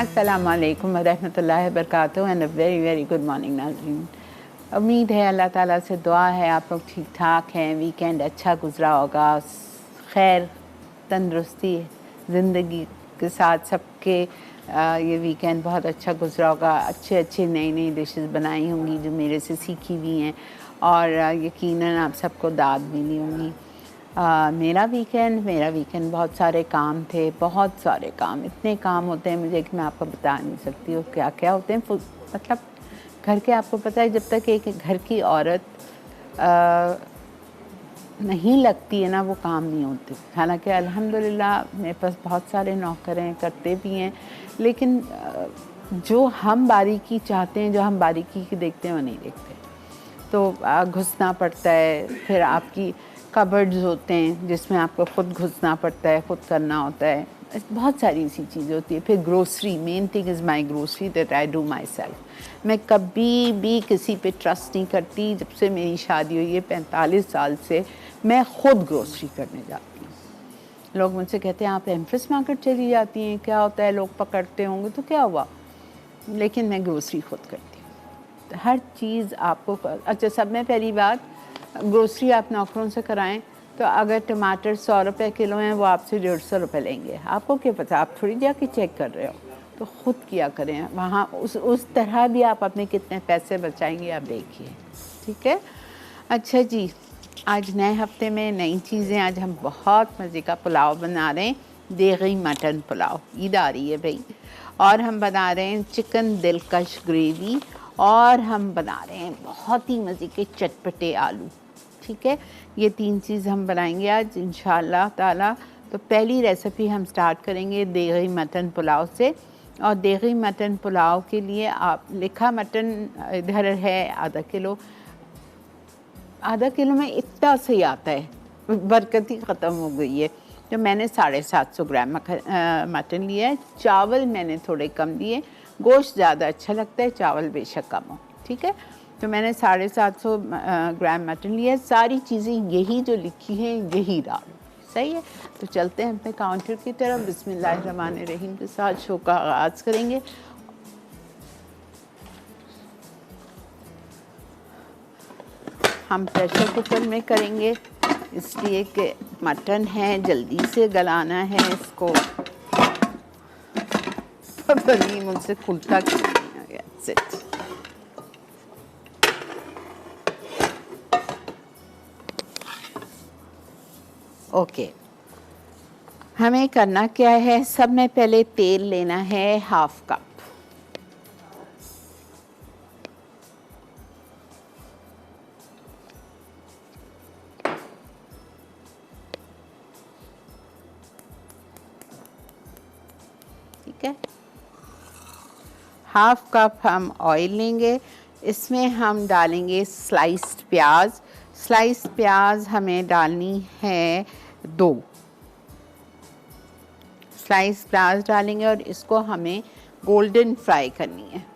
अस्सलाम वालेकुम वरहमतुल्लाहि वबरकातुहू and a very very good morning नाज़रीन। उम्मीद है अल्लाह ताला से दुआ है आप लोग ठीक ठाक हैं, वीकेंड अच्छा गुज़रा होगा, खैर तंदुरुस्ती ज़िंदगी के साथ सबके ये वीकेंड बहुत अच्छा गुज़रा होगा। अच्छे अच्छे नई नई डिशेस बनाई होंगी जो मेरे से सीखी हुई हैं और यकीनन आप सबको दाद मिली होंगी। मेरा वीकेंड बहुत सारे काम थे, बहुत सारे काम, इतने काम होते हैं मुझे कि मैं आपको बता नहीं सकती हूँ क्या क्या होते हैं। मतलब घर के, आपको पता है जब तक एक घर की औरत नहीं लगती है ना वो काम नहीं होते। हालांकि अल्हम्दुलिल्लाह मेरे पास बहुत सारे नौकर हैं, करते भी हैं, लेकिन जो हम बारीकी चाहते हैं, जो हम बारीकी की देखते हैं वो नहीं देखते। तो घुसना पड़ता है, फिर आपकी कबर्ड्स होते हैं जिसमें आपको ख़ुद घुसना पड़ता है, ख़ुद करना होता है, बहुत सारी ऐसी चीज़ें होती है। फिर grocery, main thing is my grocery that I do my self. मैं कभी भी किसी पे ट्रस्ट नहीं करती। जब से मेरी शादी हुई है 45 साल से मैं ख़ुद ग्रोसरी करने जाती हूँ। लोग मुझसे कहते हैं आप एम्प्रेस मार्केट चली जाती हैं, क्या होता है, लोग पकड़ते होंगे तो क्या हुआ, लेकिन मैं ग्रोसरी खुद करती हूँ। तो हर चीज़ आपको अच्छा, सब में पहली बात, ग्रोसरी आप नौकरों से कराएं तो अगर टमाटर 100 रुपये किलो हैं वो आपसे 150 रुपये लेंगे। आपको क्या पता, आप थोड़ी जाके चेक कर रहे हो, तो ख़ुद किया करें। वहाँ उस तरह भी आप अपने कितने पैसे बचाएंगे आप देखिए, ठीक है। अच्छा जी, आज नए हफ्ते में नई चीज़ें, आज हम बहुत मज़े का पुलाव बना रहे हैं, देगी मटन पुलाव। ईद आ रही है भाई, और हम बना रहे हैं चिकन दिलकश ग्रेवी, और हम बना रहे हैं बहुत ही मज़े के चटपटे आलू। ठीक है, ये 3 चीज़ हम बनाएंगे आज इंशाअल्लाह ताला। तो पहली रेसिपी हम स्टार्ट करेंगे देगी मटन पुलाव से। और देगी मटन पुलाव के लिए आप लिखा मटन इधर है आधा किलो में इतना सही आता है, बरकत ही ख़त्म हो गई है। तो मैंने 750 ग्राम मटन लिया है। चावल मैंने थोड़े कम लिए, गोश्त ज़्यादा अच्छा लगता है, चावल बेशक कम हो, ठीक है। तो मैंने 750 ग्राम मटन लिया है। सारी चीज़ें यही जो लिखी हैं यही डालो, सही है। तो चलते हैं अपने काउंटर की तरफ, बिस्मिल्लाहिर्रहमानिर्रहीम के साथ शो का आगाज़ करेंगे। हम प्रेशर कुकर में करेंगे इसलिए कि मटन है, जल्दी से गलाना है इसको। पता नहीं मुझसे खुलता क्यों नहीं आ गया। सिट। ओके, हमें करना क्या है, सब में पहले तेल लेना है 1/2 कप। ठीक है, 1/2 कप हम ऑयल लेंगे। इसमें हम डालेंगे स्लाइस्ड प्याज। स्लाइस्ड प्याज हमें डालनी है 2 स्लाइस प्याज डालेंगे और इसको हमें गोल्डन फ्राई करनी है।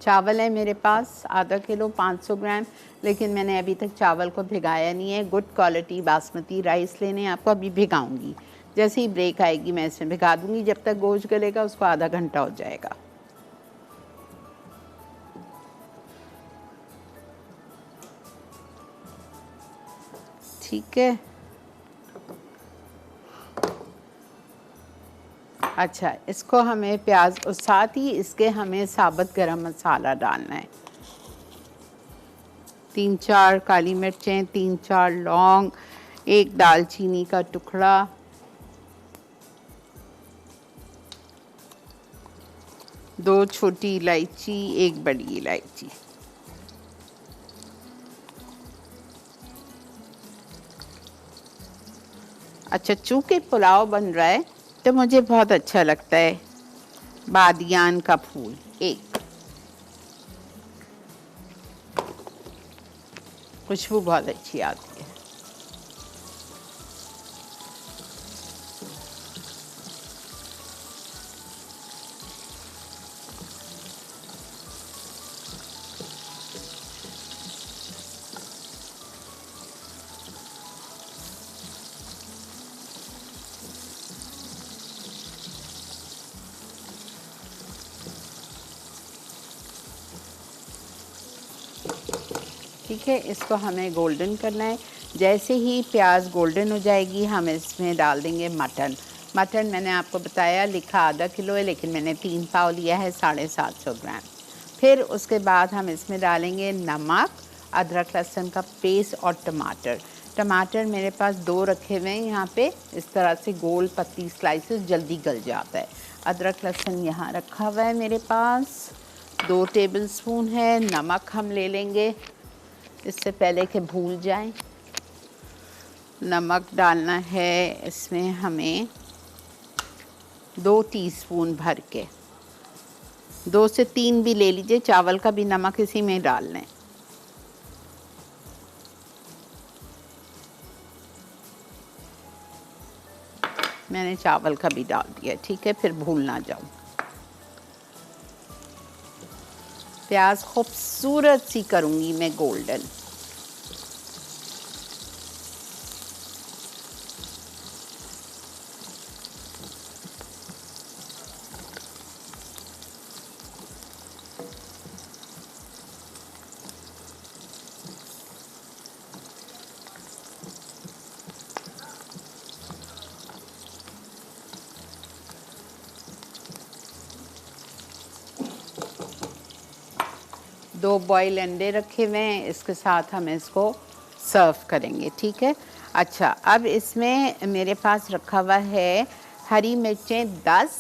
चावल है मेरे पास आधा किलो 500 ग्राम, लेकिन मैंने अभी तक चावल को भिगाया नहीं है। गुड क्वालिटी बासमती राइस लेने, आपको अभी भिगाऊंगी, जैसे ही ब्रेक आएगी मैं इसमें भिगा दूंगी। जब तक गोश्त गलेगा उसको आधा घंटा हो जाएगा। ठीक है, अच्छा, इसको हमें प्याज और साथ ही इसके हमें साबुत गरम मसाला डालना है। 3-4 काली मिर्चें, 3-4 लौंग, 1 दालचीनी का टुकड़ा, 2 छोटी इलायची, 1 बड़ी इलायची। अच्छा, चूँकि पुलाव बन रहा है तो मुझे बहुत अच्छा लगता है बादियान का फूल 1, खुशबू बहुत अच्छी आती है। ठीक है, इसको हमें गोल्डन करना है। जैसे ही प्याज गोल्डन हो जाएगी हम इसमें डाल देंगे मटन। मटन मैंने आपको बताया लिखा आधा किलो है, लेकिन मैंने 3 पाव लिया है, 750 ग्राम। फिर उसके बाद हम इसमें डालेंगे नमक, अदरक लहसुन का पेस्ट और टमाटर। टमाटर मेरे पास 2 रखे हुए हैं यहाँ पे, इस तरह से गोल पतली स्लाइसेस, जल्दी गल जाता है। अदरक लहसुन यहाँ रखा हुआ है मेरे पास, 2 टेबलस्पून है। नमक हम ले लेंगे, इससे पहले कि भूल जाएं। नमक डालना है इसमें हमें 2 टीस्पून भर के, 2 से 3 भी ले लीजिए, चावल का भी नमक इसी में डाल लें। मैंने चावल का भी डाल दिया, ठीक है, फिर भूल ना जाऊं। प्याज खूबसूरत सी करूंगी मैं गोल्डन। दो बॉयल अंडे रखे हुए हैं, इसके साथ हम इसको सर्व करेंगे, ठीक है। अच्छा, अब इसमें मेरे पास रखा हुआ है हरी मिर्चें 10,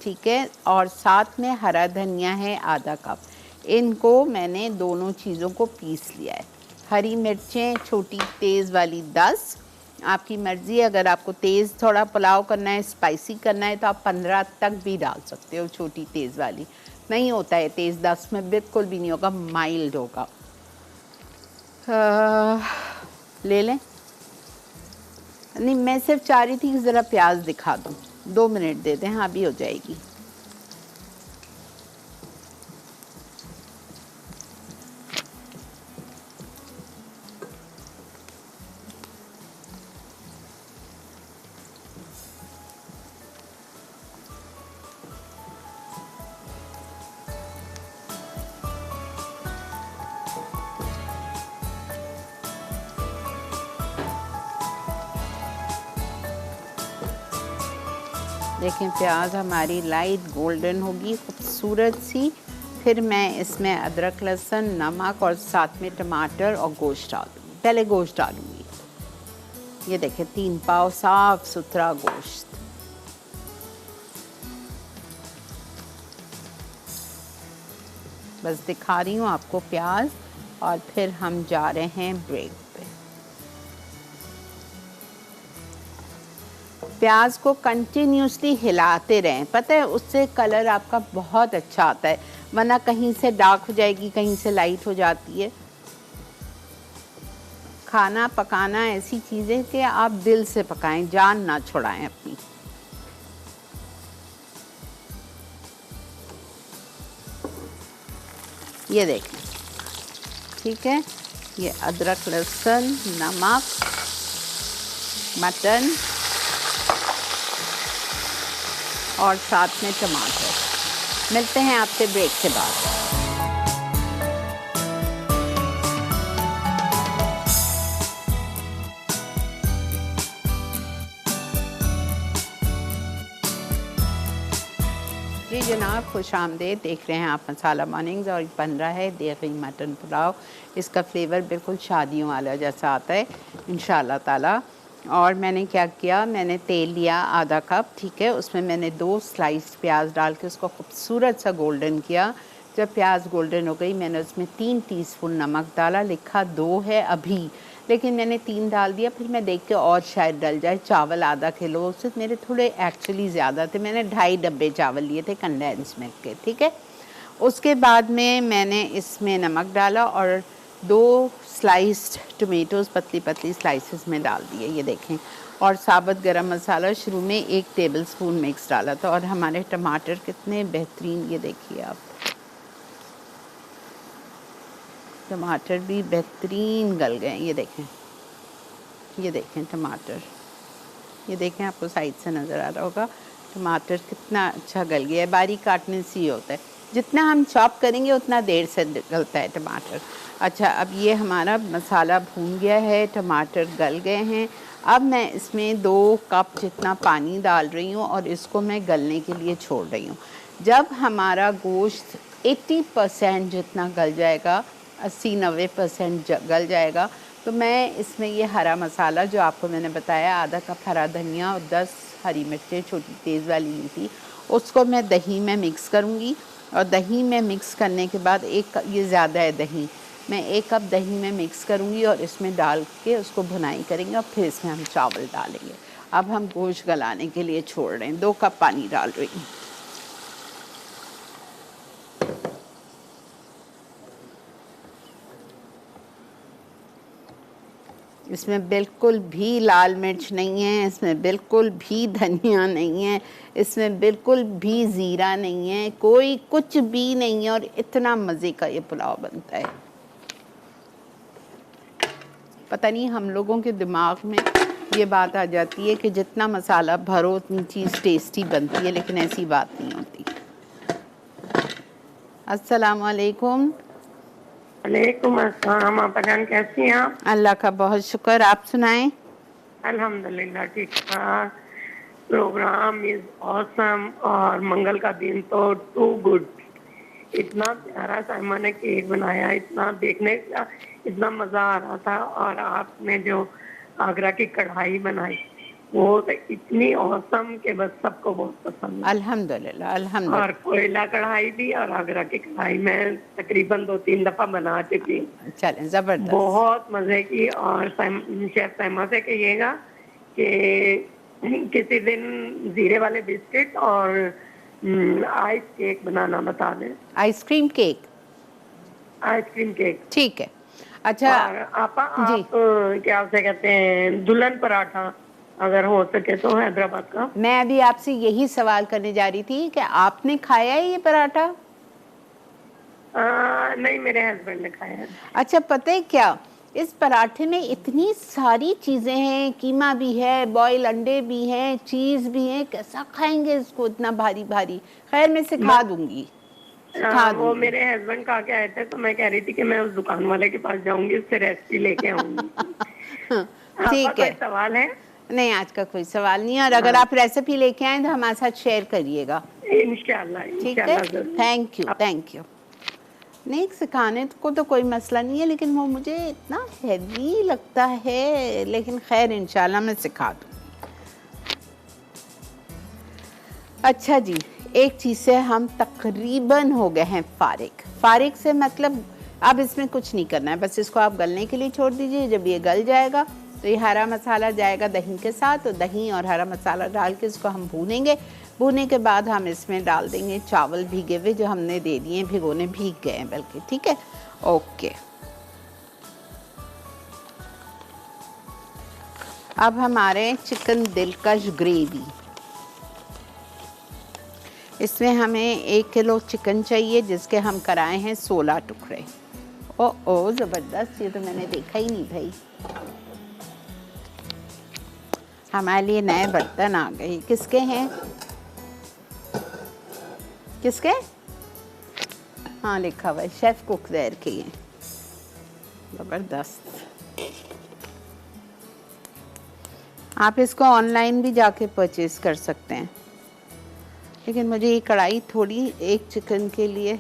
ठीक है, और साथ में हरा धनिया है आधा कप। इनको मैंने दोनों चीज़ों को पीस लिया है। हरी मिर्चें छोटी तेज़ वाली 10, आपकी मर्ज़ी, अगर आपको तेज़ थोड़ा पुलाव करना है, स्पाइसी करना है, तो आप 15 तक भी डाल सकते हो, छोटी तेज़ वाली। नहीं होता है तेज़, 10 में बिल्कुल भी नहीं होगा, माइल्ड होगा। ले लें। नहीं, मैं सिर्फ चाह रही थी कि ज़रा प्याज दिखा दूँ, 2 मिनट दे दें, हाँ भी हो जाएगी। देखें, प्याज हमारी लाइट गोल्डन होगी, खूबसूरत सी। फिर मैं इसमें अदरक लहसुन, नमक और साथ में टमाटर और गोश्त डाल दूँगी। पहले गोश्त डालूँगी। ये देखें, 3 पाव साफ सुथरा गोश्त। बस दिखा रही हूँ आपको प्याज, और फिर हम जा रहे हैं ब्रेक पे। प्याज को कंटिन्यूसली हिलाते रहें, पता है उससे कलर आपका बहुत अच्छा आता है, वरना कहीं से डार्क हो जाएगी, कहीं से लाइट हो जाती है। खाना पकाना ऐसी चीज़ है कि आप दिल से पकाएं, जान ना छुड़ाएं अपनी। ये देखें, ठीक है, ये अदरक लहसुन, नमक, मटन और साथ में टमाटर। मिलते हैं आपसे ब्रेक के बाद। जी जनाब, खुश आमदेद। देख रहे हैं आप मसाला मॉर्निंग्स, और बन रहा है देगी मटन पुलाव। इसका फ्लेवर बिल्कुल शादियों वाला जैसा आता है इंशाल्लाह ताला। और मैंने क्या किया, मैंने तेल लिया आधा कप, ठीक है, उसमें मैंने 2 स्लाइस प्याज डाल के उसको खूबसूरत सा गोल्डन किया। जब प्याज गोल्डन हो गई, मैंने उसमें 3 टीस्पून नमक डाला। लिखा 2 है अभी, लेकिन मैंने 3 डाल दिया। फिर मैं देख के और शायद डल जाए। चावल आधा किलो, उससे मेरे थोड़े एक्चुअली ज़्यादा थे, मैंने 2.5 डब्बे चावल लिए थे कंडेंस मिल्क के, ठीक है। उसके बाद में मैंने इसमें नमक डाला और 2 स्लाइस्ड टमेटोज़ पतली पतली स्लाइसेस में डाल दिए, ये देखें। और साबुत गरम मसाला शुरू में 1 टेबलस्पून मिक्स डाला था। और हमारे टमाटर कितने बेहतरीन, ये देखिए आप, टमाटर भी बेहतरीन गल गए, ये देखें, ये देखें टमाटर, ये देखें, आपको साइड से नज़र आ रहा होगा टमाटर कितना अच्छा गल गया है। बारीक काटने से ही होता है। जितना हम चॉप करेंगे उतना देर से गलता है टमाटर। अच्छा, अब ये हमारा मसाला भून गया है, टमाटर गल गए हैं। अब मैं इसमें 2 कप जितना पानी डाल रही हूँ और इसको मैं गलने के लिए छोड़ रही हूँ। जब हमारा गोश्त 80% जितना गल जाएगा, 80-90% गल जाएगा, तो मैं इसमें ये हरा मसाला जो आपको मैंने बताया, आधा कप हरा धनिया और 10 हरी मिर्चें छोटी तेज़ वाली ली थी, उसको मैं दही में मिक्स करूँगी। और दही में मिक्स करने के बाद ये ज़्यादा है दही, मैं 1 कप दही में मिक्स करूँगी और इसमें डाल के उसको भुनाई करेंगे और फिर इसमें हम चावल डालेंगे। अब हम गोश्त गलाने के लिए छोड़ रहे हैं, 2 कप पानी डाल रही हूँ। इसमें बिल्कुल भी लाल मिर्च नहीं है, इसमें बिल्कुल भी धनिया नहीं है, इसमें बिल्कुल भी ज़ीरा नहीं है, कोई कुछ भी नहीं है, और इतना मज़े का ये पुलाव बनता है। पता नहीं हम लोगों के दिमाग में ये बात आ जाती है कि जितना मसाला भरो उतनी चीज़ टेस्टी बनती है, लेकिन ऐसी बात नहीं होती। अस्सलाम वालेकुम। वालेकुम अस्सलाम। आपा जान कैसी हैं आप? अल्लाह का बहुत शुक्र, आप सुनाएं। अल्हम्दुलिल्लाह ठीक ठाक। प्रोग्राम इज ऑसम और मंगल का दिन तो टू गुड। इतना प्यारा साइमा ने केक बनाया, इतना देखने का इतना मजा आ रहा था। और आपने जो आगरा की कढ़ाई बनाई वो तो इतनी औसम के बस सबको बहुत पसंद है। अल्हम्दुलिल्लाह अल्हम्दुलिल्लाह। और कोयला कढ़ाई भी और आगरा की कढ़ाई मैं तकरीबन 2-3 दफा बना चुकी हूँ। चलें, ज़बरदस्त, बहुत मजे की। और शेफ सैमा से कहिएगा कि किसी दिन जीरे वाले बिस्किट और आइस केक बनाना बता दें। आइसक्रीम केक, आइसक्रीम केक ठीक है। अच्छा और आप क्या उसे कहते हैं, दुल्हन पराठा अगर हो सके तो हैदराबाद का। मैं अभी आपसे यही सवाल करने जा रही थी कि आपने खाया है ये पराठा? नहीं, मेरे हस्बैंड ने खाया है। अच्छा, पता है क्या, इस पराठे में इतनी सारी चीज़ें हैं, कीमा भी है, बॉयल अंडे भी हैं, चीज़ भी है, कैसा खाएंगे इसको इतना भारी भारी। खैर मैं सिखा दूंगी, वो मेरे हस्बैंड खा के आए थे तो मैं कह रही थी कि मैं उस दुकान वाले के पास जाऊंगी, उससे रेसिपी लेके आऊंगी। ठीक है, सवाल है? नहीं, आज का कोई सवाल नहीं है। और अगर आप रेसिपी लेके आए तो हमारे साथ शेयर करिएगा, इंशाल्लाह। ठीक है, थैंक यू थैंक यू। नहीं, सिखाने को तो कोई मसला नहीं है, लेकिन वो मुझे इतना हैवी लगता है, लेकिन खैर इंशाल्लाह मैं सिखा दूँगी। अच्छा जी, एक चीज़ से हम तकरीबन हो गए हैं फारिग। फारिग से मतलब अब इसमें कुछ नहीं करना है, बस इसको आप गलने के लिए छोड़ दीजिए। जब ये गल जाएगा तो ये हरा मसाला जाएगा दही के साथ, तो दही और हरा मसाला डाल के इसको हम भूनेंगे। भूने के बाद हम इसमें डाल देंगे चावल भीगे हुए जो हमने दे दिए, भिगोने भीग गए हैं बल्कि, ठीक है, ओके। अब हमारे चिकन दिलकश ग्रेवी, इसमें हमें 1 किलो चिकन चाहिए जिसके हम कराए हैं 16 टुकड़े। ओ ज़बरदस्त, ये तो मैंने देखा ही नहीं भाई। हमारे लिए नए बर्तन आ गए। किसके हैं? किसके? हाँ, लिखा हुआ है शेफ कुकवेयर के हैं। ज़बरदस्त। आप इसको ऑनलाइन भी जाके परचेज कर सकते हैं, लेकिन मुझे ये कढ़ाई थोड़ी एक चिकन के लिए,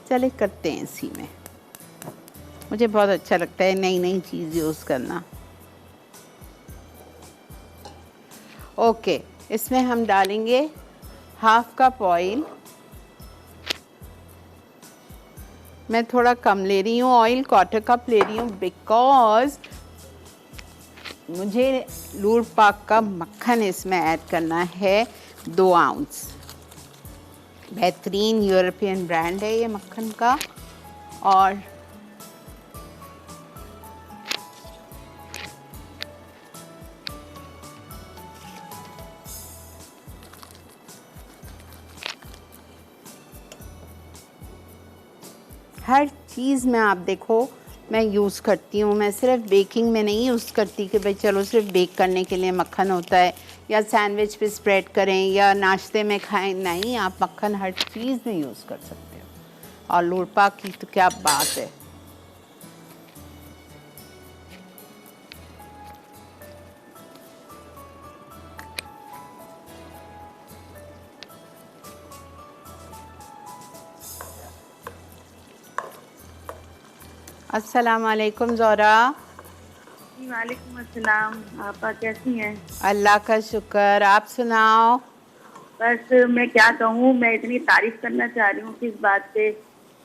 चले करते हैं इसी में। मुझे बहुत अच्छा लगता है नई नई चीज़ यूज़ करना। ओके, इसमें हम डालेंगे 1/2 कप ऑयल। मैं थोड़ा कम ले रही हूँ ऑयल, 1/4 कप ले रही हूँ, बिकॉज मुझे लूर पाक का मक्खन इसमें ऐड करना है 2 आउंस। बेहतरीन यूरोपियन ब्रांड है ये मक्खन का। और हर चीज़ में आप देखो मैं यूज़ करती हूँ। मैं सिर्फ बेकिंग में नहीं यूज़ करती कि भाई चलो सिर्फ बेक करने के लिए मक्खन होता है या सैंडविच पे स्प्रेड करें या नाश्ते में खाएं, नहीं, आप मक्खन हर चीज़ में यूज़ कर सकते हो। और लूरपा की तो क्या बात है। अस्सलाम वालेकुम ज़ोरा। वालेकुम अस्सलाम। आपा कैसी हैं? अल्लाह का शुक्र, आप सुनाओ। बस मैं क्या कहूँ, मैं इतनी तारीफ करना चाह रही हूँ किस बात पे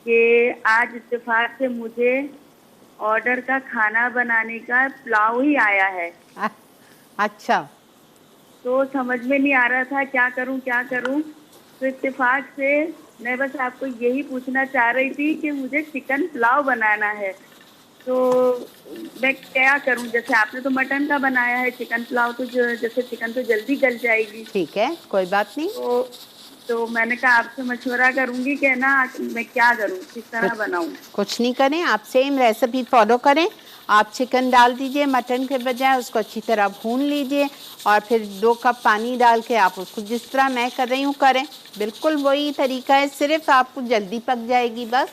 कि आज इत्तेफाक से मुझे ऑर्डर का खाना बनाने का पुलाव ही आया है। अच्छा। तो समझ में नहीं आ रहा था क्या करूँ क्या करूँ। तो इत्तेफाक से मैं बस आपको यही पूछना चाह रही थी कि मुझे चिकन पुलाव बनाना है, तो मैं क्या करूं? जैसे आपने तो मटन का बनाया है, चिकन पुलाव तो जैसे चिकन तो जल्दी गल जाएगी। ठीक है, कोई बात नहीं। तो मैंने कहा आपसे मशवरा करूंगी कि ना मैं क्या करूं, किस तरह बनाऊं। कुछ नहीं करें, आप सेम रेसिपी फॉलो करें। आप चिकन डाल दीजिए मटन के बजाय, उसको अच्छी तरह भून लीजिए और फिर 2 कप पानी डाल के आप उसको जिस तरह मैं कर रही हूँ करें। बिल्कुल वही तरीका है, सिर्फ आपको जल्दी पक जाएगी बस।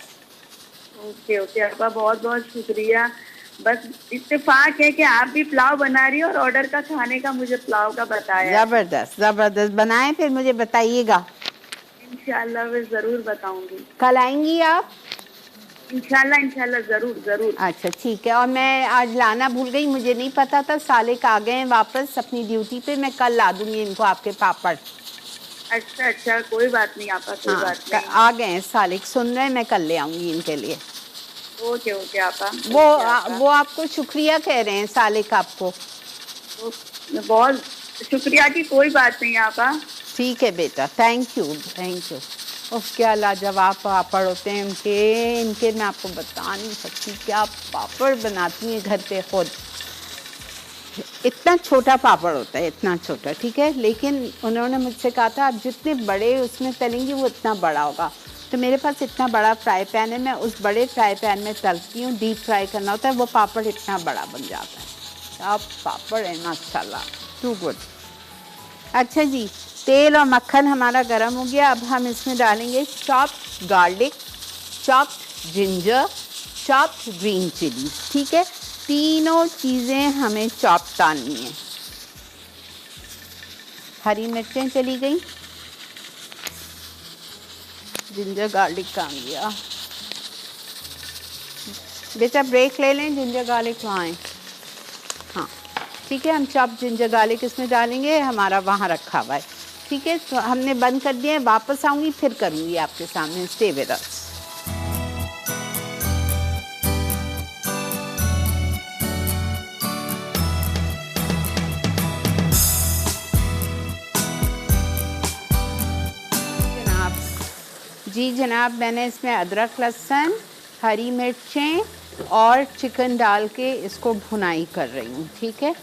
ओके ओके आपका बहुत बहुत शुक्रिया। बस इत्तेफाक है कि आप भी पुलाव बना रही हो और ऑर्डर का खाने का मुझे पुलाव का बताया। जबरदस्त जबरदस्त, बनाएं फिर मुझे बताइएगा। इंशाल्लाह मैं जरूर बताऊंगी। कल आएंगी आप? इंशाल्लाह इंशाल्लाह जरूर जरूर। अच्छा ठीक है। और मैं आज लाना भूल गई, मुझे नहीं पता था, सालिक आ गए हैं वापस अपनी ड्यूटी पे, मैं कल ला दूंगी इनको आपके पापड़। अच्छा अच्छा कोई बात नहीं आपा, कोई बात नहीं। आ गए हैं सालिक, सुन रहे हैं, मैं कल ले आऊंगी इनके लिए। ओके ओके आपा। वो आपको शुक्रिया कह रहे हैं सालिक आपको। बहुत शुक्रिया की कोई बात नहीं आपा। ठीक है बेटा, थैंक यू थैंक यू। उफ क्या लाजवाब पापड़ होते हैं इनके मैं आपको बता नहीं सकती क्या पापड़ बनाती हैं घर पे खुद। इतना छोटा पापड़ होता है, इतना छोटा, ठीक है, लेकिन उन्होंने मुझसे कहा था आप जितने बड़े उसमें तलेंगी वो इतना बड़ा होगा। तो मेरे पास इतना बड़ा फ्राई पैन है, मैं उस बड़े फ्राई पैन में तलती हूँ, डीप फ्राई करना होता है, वो पापड़ इतना बड़ा बन जाता है। क्या पापड़ है माशाल्लाह, टू गुड। अच्छा जी, तेल और मक्खन हमारा गर्म हो गया। अब हम इसमें डालेंगे chopped garlic, chopped ginger, chopped green chilli, ठीक है, तीनों चीज़ें हमें चॉप डालनी है। हरी मिर्चें चली गई, जिंजर गार्लिक का आ गया। बेटा ब्रेक ले लें, जिंजर गार्लिक वहाँ आए। हाँ ठीक है, हम चॉप जिंजर गार्लिक इसमें डालेंगे, हमारा वहाँ रखा हुआ है, ठीक है। तो हमने बंद कर दिया है, वापस आऊँगी फिर करूँगी आपके सामने, स्टे विद अस। जी जनाब, मैंने इसमें अदरक लहसुन, हरी मिर्चें और चिकन डाल के इसको भुनाई कर रही हूँ, ठीक है।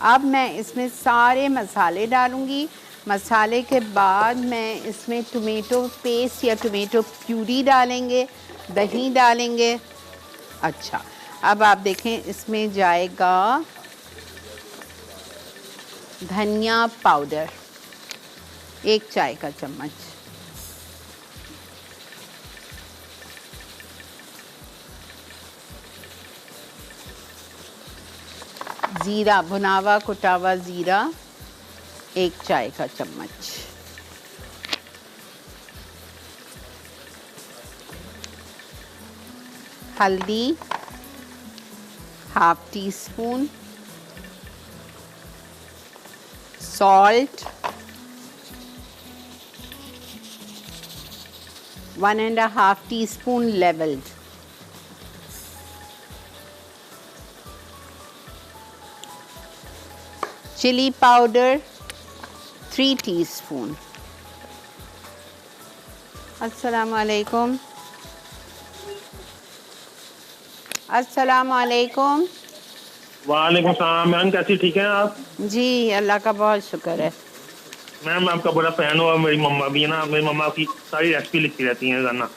अब मैं इसमें सारे मसाले डालूँगी। मसाले के बाद मैं इसमें टोमेटो पेस्ट या टोमेटो प्यूरी डालेंगे, दही डालेंगे। अच्छा, अब आप देखें इसमें जाएगा धनिया पाउडर 1 चाय का चम्मच, ज़ीरा, भुनावा कुटावा ज़ीरा 1 चाय का चम्मच, हल्दी ½ teaspoon, salt 1½ teaspoon levelled, chilli powder 3 teaspoon. अस्सलाम वालेकुम। अस्सलाम वालेकुम। वालेकुम सलाम। मैम कैसी, ठीक हैं आप? जी अल्लाह का बहुत शुक्र है। मैम मैं आपका बड़ा फैन हूँ और मेरी मम्मा भी है ना, मेरी मम्मा की सारी रेसिपी लिखती रहती हैं रोजाना।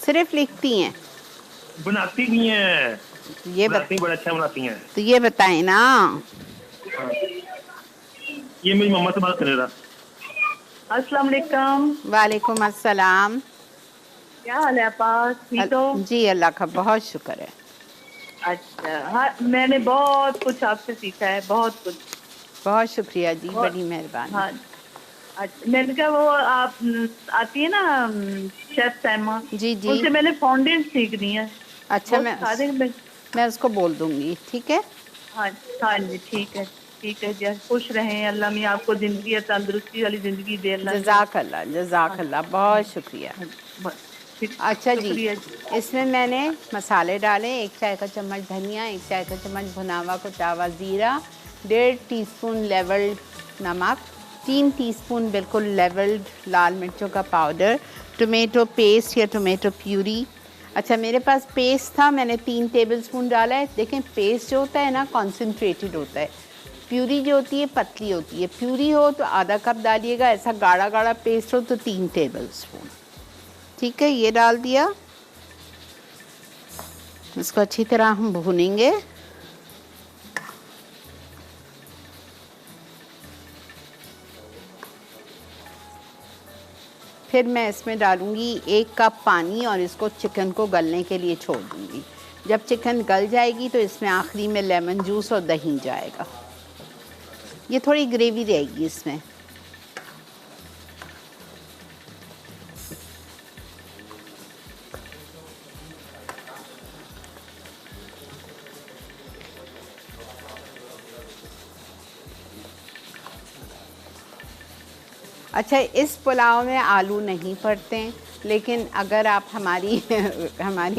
सिर्फ लिखती हैं? बनाती भी हैं, ये बनाती बड़ा अच्छा बनाती हैं। तो ये बताएं ना। हाँ। ये मेरी मम्मा से बात कर रहा। अस्सलाम वालेकुम। वालेकुम अस्सलाम। क्या हाल है आपा? ठीक हो? जी अल्लाह का बहुत शुक्र है। अच्छा, हाँ मैंने बहुत कुछ आपसे सीखा है, बहुत कुछ। बहुत शुक्रिया जी, और बड़ी मेहरबानी। हाँ, अच्छा मैंने कहा वो आप आती है ना शेफ सैमा, जी जी। उनसे मैंने फाउंडेशन सीखनी है। अच्छा वो सिखा देंगे? मैं उसको बोल दूंगी, ठीक है। हाँ हाँ जी, ठीक है। ठीक है जी, खुश रहें, अल्लाह मियाँ आपको जिंदगी और तंदुरुस्ती वाली जिंदगी दे अल्लाह मियाँ। हाँ जज़ाक अल्लाह, बहुत हाँ शुक्रिया। हाँ, बस ठीक, अच्छा जी, शुक्रिया जी। इसमें मैंने मसाले डाले, 1 चाय का चम्मच धनिया, 1 चाय का चम्मच भुना हुआ कुटावा ज़ीरा, 1.5 टीस्पून लेवल्ड नमक, 3 टीस्पून बिल्कुल लेवल्ड लाल मिर्चों का पाउडर, टोमेटो पेस्ट या टोमेटो प्यूरी। अच्छा मेरे पास पेस्ट था, मैंने 3 टेबलस्पून डाला है। देखें पेस्ट जो होता है ना कॉन्सेंट्रेटेड होता है, प्यूरी जो होती है पतली होती है। प्यूरी हो तो आधा कप डालिएगा, ऐसा गाढ़ा गाढ़ा पेस्ट हो तो 3 टेबलस्पून। ठीक है, ये डाल दिया। इसको अच्छी तरह हम भूनेंगे। फिर मैं इसमें डालूंगी 1 कप पानी और इसको चिकन को गलने के लिए छोड़ दूंगी। जब चिकन गल जाएगी तो इसमें आखिरी में लेमन जूस और दही जाएगा। ये थोड़ी ग्रेवी रहेगी इसमें। अच्छा इस पुलाव में आलू नहीं पड़ते हैं, लेकिन अगर आप हमारी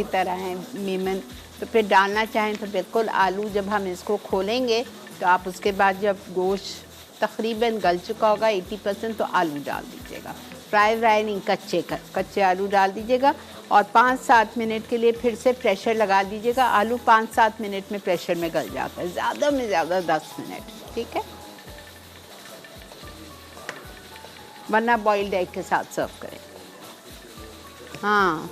तरह हैं मीमन, तो फिर डालना चाहें तो बिल्कुल आलू जब हम इसको खोलेंगे तो आप उसके बाद जब गोश्त तकरीबन गल चुका होगा 80% तो आलू डाल दीजिएगा। फ्राई नहीं, कच्चे आलू डाल दीजिएगा और 5-7 मिनट के लिए फिर से प्रेशर लगा दीजिएगा। आलू 5-7 मिनट में प्रेशर में गल जाता है, ज़्यादा में ज़्यादा 10 मिनट, ठीक है। वरना बॉइल्ड एग के साथ सर्व करें। हाँ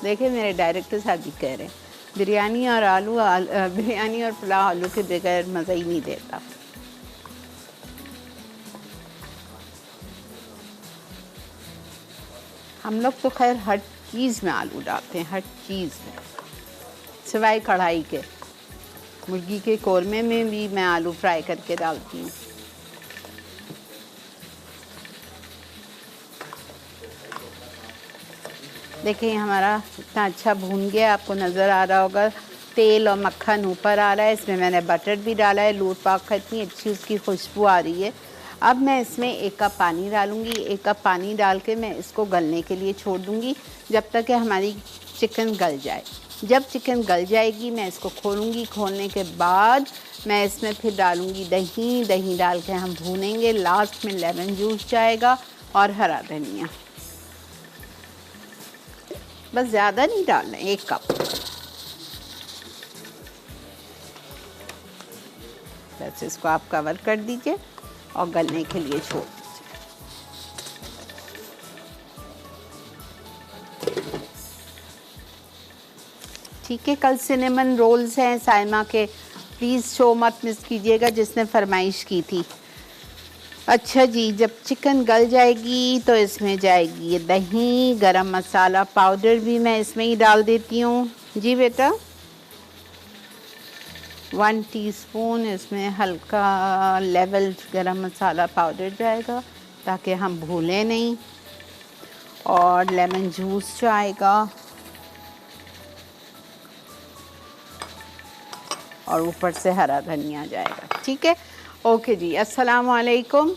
देखिए मेरे डायरेक्टर साहब भी कह रहे हैं बिरयानी और पुलाव आलू के बगैर मज़ा ही नहीं देता। हम लोग तो खैर हर चीज़ में आलू डालते हैं, हर चीज़ में, सिवाय कढ़ाई के। मुर्गी के कोरमे में भी मैं आलू फ्राई करके डालती हूँ। देखिए हमारा इतना अच्छा भून गया, आपको नज़र आ रहा होगा तेल और मक्खन ऊपर आ रहा है। इसमें मैंने बटर भी डाला है, लूट पाक का इतनी अच्छी उसकी खुशबू आ रही है। अब मैं इसमें 1 कप पानी डालूंगी। 1 कप पानी डाल के मैं इसको गलने के लिए छोड़ दूंगी जब तक कि हमारी चिकन गल जाए। जब चिकन गल जाएगी मैं इसको खोलूँगी। खोलने के बाद मैं इसमें फिर डालूँगी दही डाल के हम भूनेंगे। लास्ट में लेमन जूस जाएगा और हरा धनिया। बस ज़्यादा नहीं डालना, 1 कप। बस इसको आप कवर कर दीजिए और गलने के लिए छोड़ दीजिए। ठीक है, कल सिनेमन रोल्स हैं साइमा के, प्लीज़ शो मत मिस कीजिएगा जिसने फरमाइश की थी। अच्छा जी, जब चिकन गल जाएगी तो इसमें जाएगी ये दही। गरम मसाला पाउडर भी मैं इसमें ही डाल देती हूँ। जी बेटा, 1 टीस्पून इसमें हल्का लेवल्ड गरम मसाला पाउडर जाएगा ताकि हम भूलें नहीं, और लेमन जूस जाएगा और ऊपर से हरा धनिया जाएगा। ठीक है, ओके जी, अस्सलाम वालेकुम।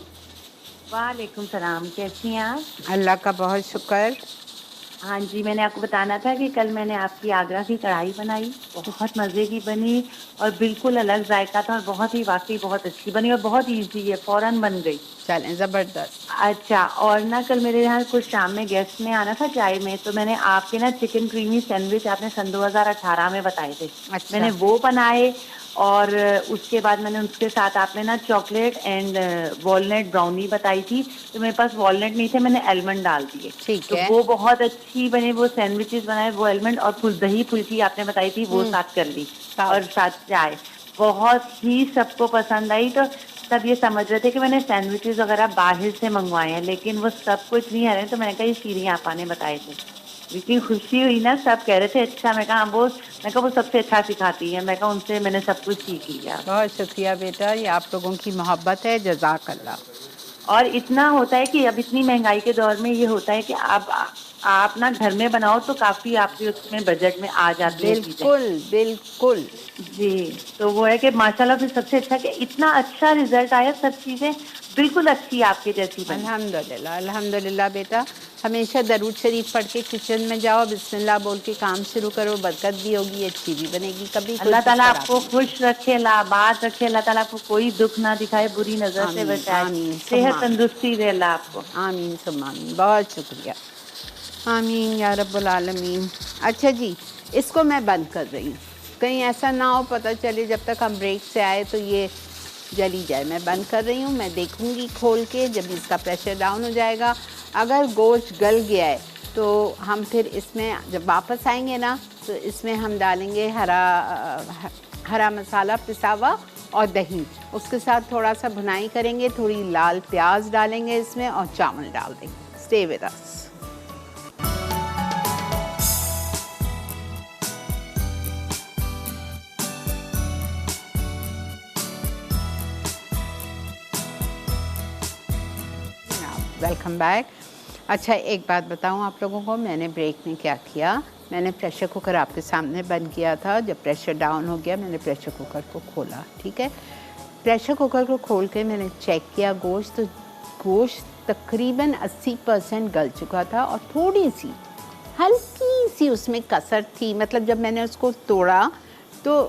वालेकुम सलाम, कैसी हैं आप? अल्लाह का बहुत शुक्र। हाँ जी, मैंने आपको बताना था कि कल मैंने आपकी आगरा की कढ़ाई बनाई, बहुत मज़े की बनी और बिल्कुल अलग जायका था और बहुत ही वाकई बहुत अच्छी बनी और बहुत इजी है, फ़ौरन बन गई। चलें, ज़बरदस्त। अच्छा, और ना कल मेरे यहाँ कुछ शाम में गेस्ट ने आना था चाय में, तो मैंने आपके ना चिकन क्रीमी सैंडविच आपने सन 2018 में बताए थे। अच्छा। मैंने वो बनाए और उसके बाद मैंने उसके साथ आपने ना चॉकलेट एंड वॉलनट ब्राउनी बताई थी, तो मेरे पास वॉलनट नहीं थे, मैंने एलमंड डाल दिए। ठीक तो है। वो बहुत अच्छी बनी, वो सैंडविचेस बनाए, वो एलमंड और दही फुल्की आपने बताई थी वो साथ कर ली और साथ चाय, बहुत ही सबको पसंद आई। तो सब ये समझ रहे थे कि मैंने सैंडविचेस वगैरह बाहर से मंगवाए हैं, लेकिन वो सब कुछ नहीं आ रहे, तो मैंने कहा ये सीरियाँ आपा ने बताए थे। इतनी खुशी हुई ना, सब कह रहे थे अच्छा। मैं कहा वो सबसे अच्छा सिखाती है। मैं कहा उनसे मैंने सब कुछ सीख लिया। बहुत शुक्रिया बेटा, ये आप लोगों की मोहब्बत है, जज़ाकल्लाह। और इतना होता है कि अब इतनी महंगाई के दौर में ये होता है कि आप ना घर में बनाओ तो काफ़ी आपके उसमें बजट में आ जाती हैं चीज़ें। बिल्कुल बिल्कुल। जी, तो वो है कि माशाल्लाह फिर सबसे अच्छा कि इतना अच्छा रिजल्ट आया, सब चीज़ें बिल्कुल अच्छी आपके जैसी बनी। अल्हम्दुलिल्लाह अल्हम्दुलिल्लाह बेटा, हमेशा दरूद शरीफ पढ़ के किचन में जाओ, बिस्मिल्लाह बोल के काम शुरू करो, बरकत भी होगी, अच्छी भी बनेगी। कभी कोई अल्लाह ताला खराब आपको नहीं। खुश रखे, आबाद रखे, अल्लाह ताला आपको कोई दुख ना दिखाए, बुरी नज़र से आमीन बचाए, आमीन सेहत सुम्मा तंदुरुस्ती दे अल्लाह आपको। आमीन सुम्मा आमीन, बहुत शुक्रिया। आमीन या रब्बुल आलमीन। अच्छा जी, इसको मैं बंद कर रही हूँ, कहीं ऐसा ना हो पता चले जब तक हम ब्रेक से आए तो ये जली जाए। मैं बंद कर रही हूँ, मैं देखूँगी खोल के जब इसका प्रेशर डाउन हो जाएगा। अगर गोश्त गल गया है तो हम फिर इसमें जब वापस आएंगे ना तो इसमें हम डालेंगे हरा मसाला पिसा हुआ और दही, उसके साथ थोड़ा सा भुनाई करेंगे, थोड़ी लाल प्याज डालेंगे इसमें और चावल डाल देंगे। Stay with us. Welcome back. अच्छा, एक बात बताऊं आप लोगों को, मैंने ब्रेक में क्या किया, मैंने प्रेशर कुकर आपके सामने बंद किया था। जब प्रेशर डाउन हो गया मैंने प्रेशर कुकर को खोला, ठीक है। प्रेशर कुकर को खोल के मैंने चेक किया गोश्त, तो गोश्त तकरीबन 80% गल चुका था और थोड़ी सी हल्की सी उसमें कसर थी। मतलब जब मैंने उसको तोड़ा तो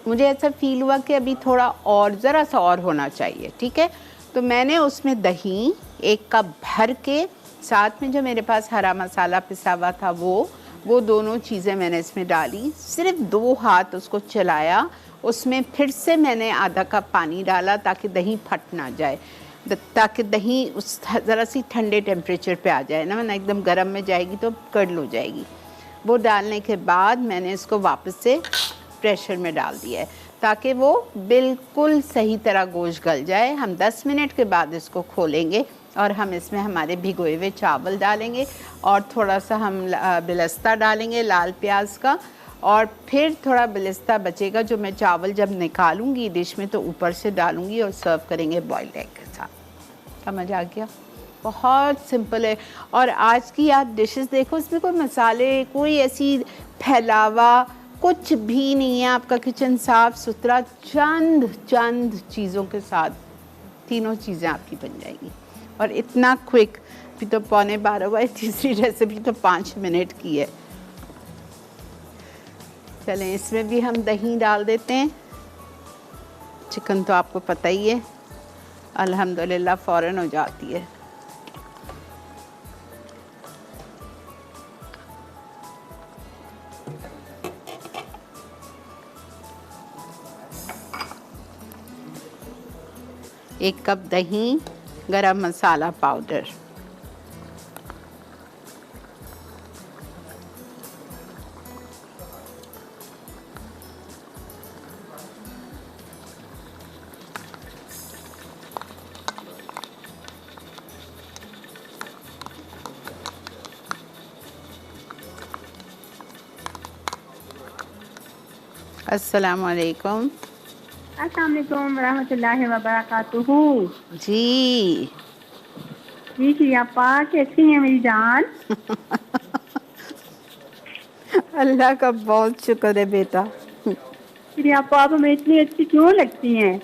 मुझे ऐसा फील हुआ कि अभी थोड़ा और ज़रा सा और होना चाहिए, ठीक है। तो मैंने उसमें दही 1 कप भर के, साथ में जो मेरे पास हरा मसाला पिसा हुआ था वो दोनों चीज़ें मैंने इसमें डाली। सिर्फ 2 हाथ उसको चलाया, उसमें फिर से मैंने आधा कप पानी डाला ताकि दही फट ना जाए, ताकि दही उस ज़रा सी ठंडे टेम्परेचर पे आ जाए ना, वरना एकदम गर्म में जाएगी तो कड़ल हो जाएगी। वो डालने के बाद मैंने इसको वापस से प्रेशर में डाल दिया है ताकि वो बिल्कुल सही तरह गोश्त गल जाए। हम 10 मिनट के बाद इसको खोलेंगे और हम इसमें हमारे भिगोए हुए चावल डालेंगे और थोड़ा सा हम बिलस्ता डालेंगे लाल प्याज का, और फिर थोड़ा बिलस्ता बचेगा जो मैं चावल जब निकालूंगी डिश में तो ऊपर से डालूंगी और सर्व करेंगे बॉइल्ड एग के साथ। समझ आ गया? बहुत सिंपल है। और आज की आप डिशेस देखो, इसमें कोई मसाले, कोई ऐसी फैलावा कुछ भी नहीं है। आपका किचन साफ़ सुथरा, चंद चीज़ों के साथ तीनों चीज़ें आपकी बन जाएगी और इतना क्विक। अभी तो 11:15 हुआ है, तीसरी रेसिपी तो 5 मिनट की है। चलें, इसमें भी हम दही डाल देते हैं। चिकन तो आपको पता ही है, अल्हम्दुलिल्लाह फ़ौरन हो जाती है। एक कप दही, गरम मसाला पाउडर, अस्सलाम वालेकुम। अस्सलाम वालेकुम रहमतुल्लाहि व बरकातुहू। जी जी शियापा, कैसी हैं मेरी जान? अल्लाह का बहुत शुक्र है बेटा। शियापा, आप हमें इतनी अच्छी क्यों लगती हैं?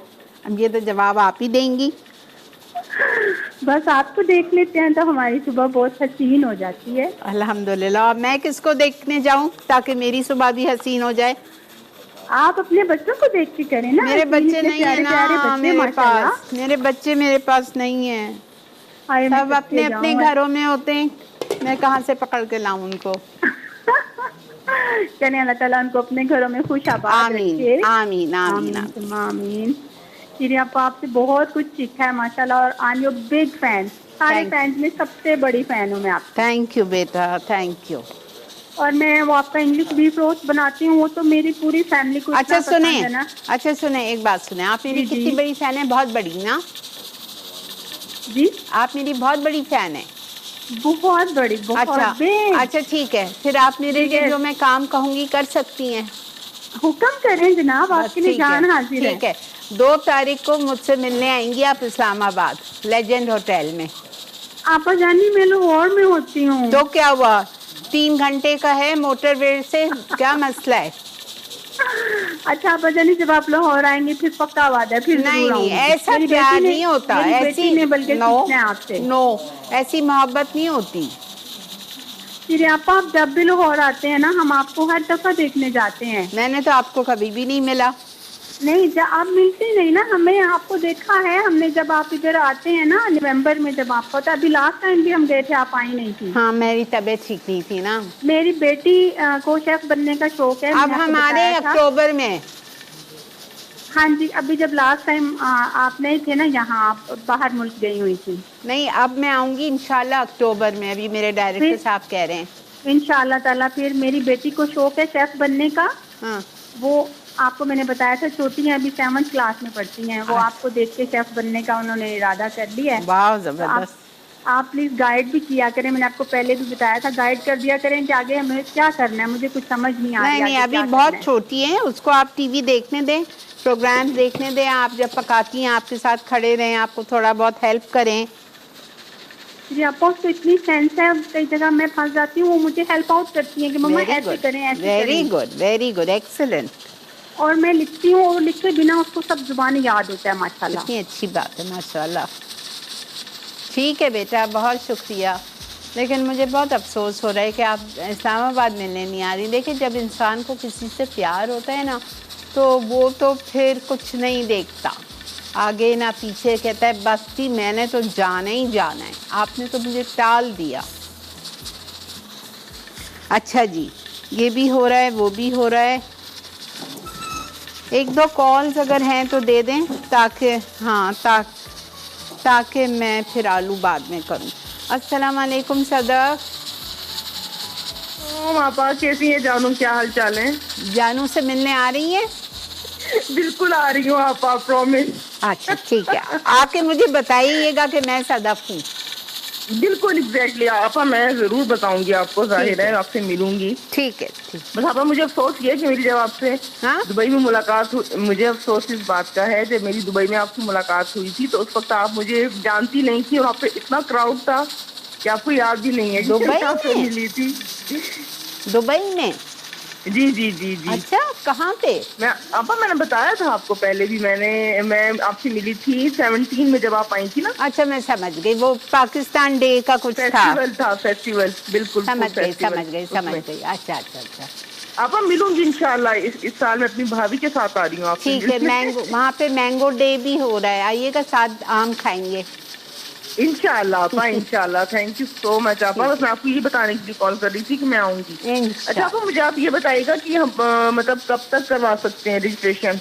अब ये तो जवाब आप ही देंगी। बस आपको देख लेते हैं तो हमारी सुबह बहुत हसीन हो जाती है। अल्हम्दुलिल्लाह। मैं किसको देखने जाऊं ताकि मेरी सुबह भी हसीन हो जाए? आप अपने बच्चों को देख के करें ना। मेरे बच्चे नहीं है ना, बच्चे मेरे माशाल्लाह। पास मेरे बच्चे मेरे पास नहीं है। हाय, मैं सब अपने किसके अपने जाऊं? घरों में होते हैं, मैं कहाँ से पकड़ के लाऊं उनको? चले, अल्लाह ताला उनको अपने घरों में खुश आबाद आमीन रखे। आमीन आमीन आमीन। आमीन आमीन। शियापा, आपसे बहुत कुछ सीखा है माशाल्लाह, और I am your big fan. सारे Thank- फैंस में सबसे बड़ी फैन हूँ मैं आपकी। थैंक यू बेटा, थैंक यू। और मैं वो आपका इंग्लिश बीफ रोस्ट बनाती हूँ, वो तो मेरी पूरी फैमिली को अच्छा इतना पसंद सुने, है ना। अच्छा सुने, एक बात सुने, आप मेरी जी, जी। कितनी बड़ी फैन है? बहुत बड़ी ना? जी आप मेरी बहुत बड़ी फैन है। बहुत बड़ी, बहुत अच्छा big। अच्छा ठीक है, फिर आप मेरे लिए जो मैं काम कहूँगी कर सकती हैं? हुक्म करें जनाब, बस आपके लिए ठीक है, जान हाजिर है। ठीक है। 2 तारीख को मुझसे मिलने आएंगी आप इस्लामाबाद लेजेंड होटल में। आपा जानी मैं लाहौर में होती हूँ। तो क्या हुआ, 3 घंटे का है मोटरवे से, क्या मसला है? अच्छा आपा जानी, जब आप लाहौर आएंगे फिर पक्का वादा है, फिर नहीं जरूर नहीं, आऊंगी। ऐसा प्यार नहीं होता, मेरी ऐसी बेटी ने बल्कि नो सीखना है आपसे। नो, ऐसी मोहब्बत नहीं होती। फिर आपा, आप जब भी लाहौर आते हैं ना, हम आपको हर दफा देखने जाते हैं। मैंने तो आपको कभी भी नहीं मिला। नहीं, जब आप मिलते नहीं ना, हमें आपको देखा है हमने, जब आप इधर आते हैं ना नवंबर में, जब आप पता, अभी लास्ट टाइम भी हम गए थे, आप आई नहीं थी। हाँ मेरी तबीयत ठीक नहीं थी ना। मेरी बेटी को शेफ बनने का शौक है, अब मैंने आपको हमारे बताया था। अक्टूबर में। हाँ जी, अभी जब लास्ट टाइम आप नहीं थे ना यहाँ, आप बाहर मुल्क गई हुई थी। नहीं, अब मैं आऊंगी इंशाल्लाह अक्टूबर में, अभी मेरे डायरेक्टर फिर साहब कह रहे हैं। इंशाल्लाह ताला, फिर मेरी बेटी को शौक है शेफ बनने का। हाँ वो आपको मैंने बताया था, छोटी हैं अभी, 7th क्लास में पढ़ती हैं वो। आपको देख के शेफ बनने का उन्होंने इरादा कर लिया है। वाह तो जबरदस्त। आप प्लीज गाइड भी किया करें, मैंने आपको पहले भी बताया था, गाइड कर दिया करें कि आगे हमें क्या करना है, मुझे कुछ समझ नहीं आ रही। नहीं नहीं, आगे अभी क्या बहुत करना है। छोटी है, उसको आप टीवी देखने दें, प्रोग्राम देखने दें, आप जब पकाती हैं आपके साथ खड़े रहें, आपको थोड़ा बहुत हेल्प करें। जी आपा, उसको इतनी सेंस है, कई जगह मैं फंस जाती हूँ, वो मुझे हेल्प आउट करती है कि मम्मा ऐसे करें, ऐसे वेरी करें। Good, very good, excellent. और मैं लिखती हूँ, और लिखे बिना उसको सब जुबान याद होता है माशाल्लाह। कितनी अच्छी बात है, माशाल्लाह। ठीक है बेटा, बहुत शुक्रिया। लेकिन मुझे बहुत अफसोस हो रहा है कि आप इस्लामाबाद मिलने नहीं आ रही। देखिए, जब इंसान को किसी से प्यार होता है ना, तो वो तो फिर कुछ नहीं देखता, आगे ना पीछे, कहता है बस जी मैंने तो जाना ही जाना है, आपने तो मुझे टाल दिया। अच्छा जी, ये भी हो रहा है, वो भी हो रहा है। 1-2 कॉल्स अगर हैं तो दे दें, ताकि हाँ ताकि मैं फिर आलू बाद में करूं। अस्सलाम वालेकुम सदफ। आपा कैसी है जानू, क्या हाल चाल है? जानू से मिलने आ रही हैं? बिल्कुल आ रही हूँ आपा, प्रॉमिस। अच्छा ठीक है, आके मुझे बताइएगा कि मैं सदफ हूँ। बिल्कुल एग्जैक्टली आपा, मैं जरूर बताऊंगी आपको, जाहिर है आपसे मिलूंगी। ठीक है ठीक। बस आपा, मुझे अफसोस ये है कि मेरी जब आपसे हाँ? दुबई में मुलाकात हुई, मुझे अफसोस इस बात का है, जब मेरी दुबई में आपसे मुलाकात हुई थी तो उस वक्त आप मुझे जानती नहीं थी, और आप पे इतना क्राउड था कि आपको याद भी नहीं है कि दुबई मैं आपसे में? मिली थी। दुबई में? जी जी जी जी। अच्छा, कहाँ पे? मैं आपा, मैंने बताया था आपको पहले भी, मैं आपसे मिली थी 17 में जब आप आई थी ना। अच्छा मैं समझ गई, वो पाकिस्तान डे का कुछ फेस्टिवल था, फेस्टिवल, बिल्कुल समझ गई फेस्टिवल, समझ गई समझ उसमें। गई। अच्छा अच्छा अच्छा आपा मिलूंगी इंशाल्लाह, इस साल मैं अपनी भाभी के साथ आ रही हूँ आपसे ठीक है। मिलने। मैंगो, वहाँ पे मैंगो डे भी हो रहा है, आइएगा, साथ आम खाएंगे। इंशाल्लाह आपा, इंशाल्लाह। थैंक यू सो मच आपा, बस मैं आपको ये बताने के लिए कॉल कर रही थी कि मैं आऊंगी। अच्छा आपा, मुझे आप ये बताइएगा कि हम मतलब कब तक करवा सकते हैं रजिस्ट्रेशन?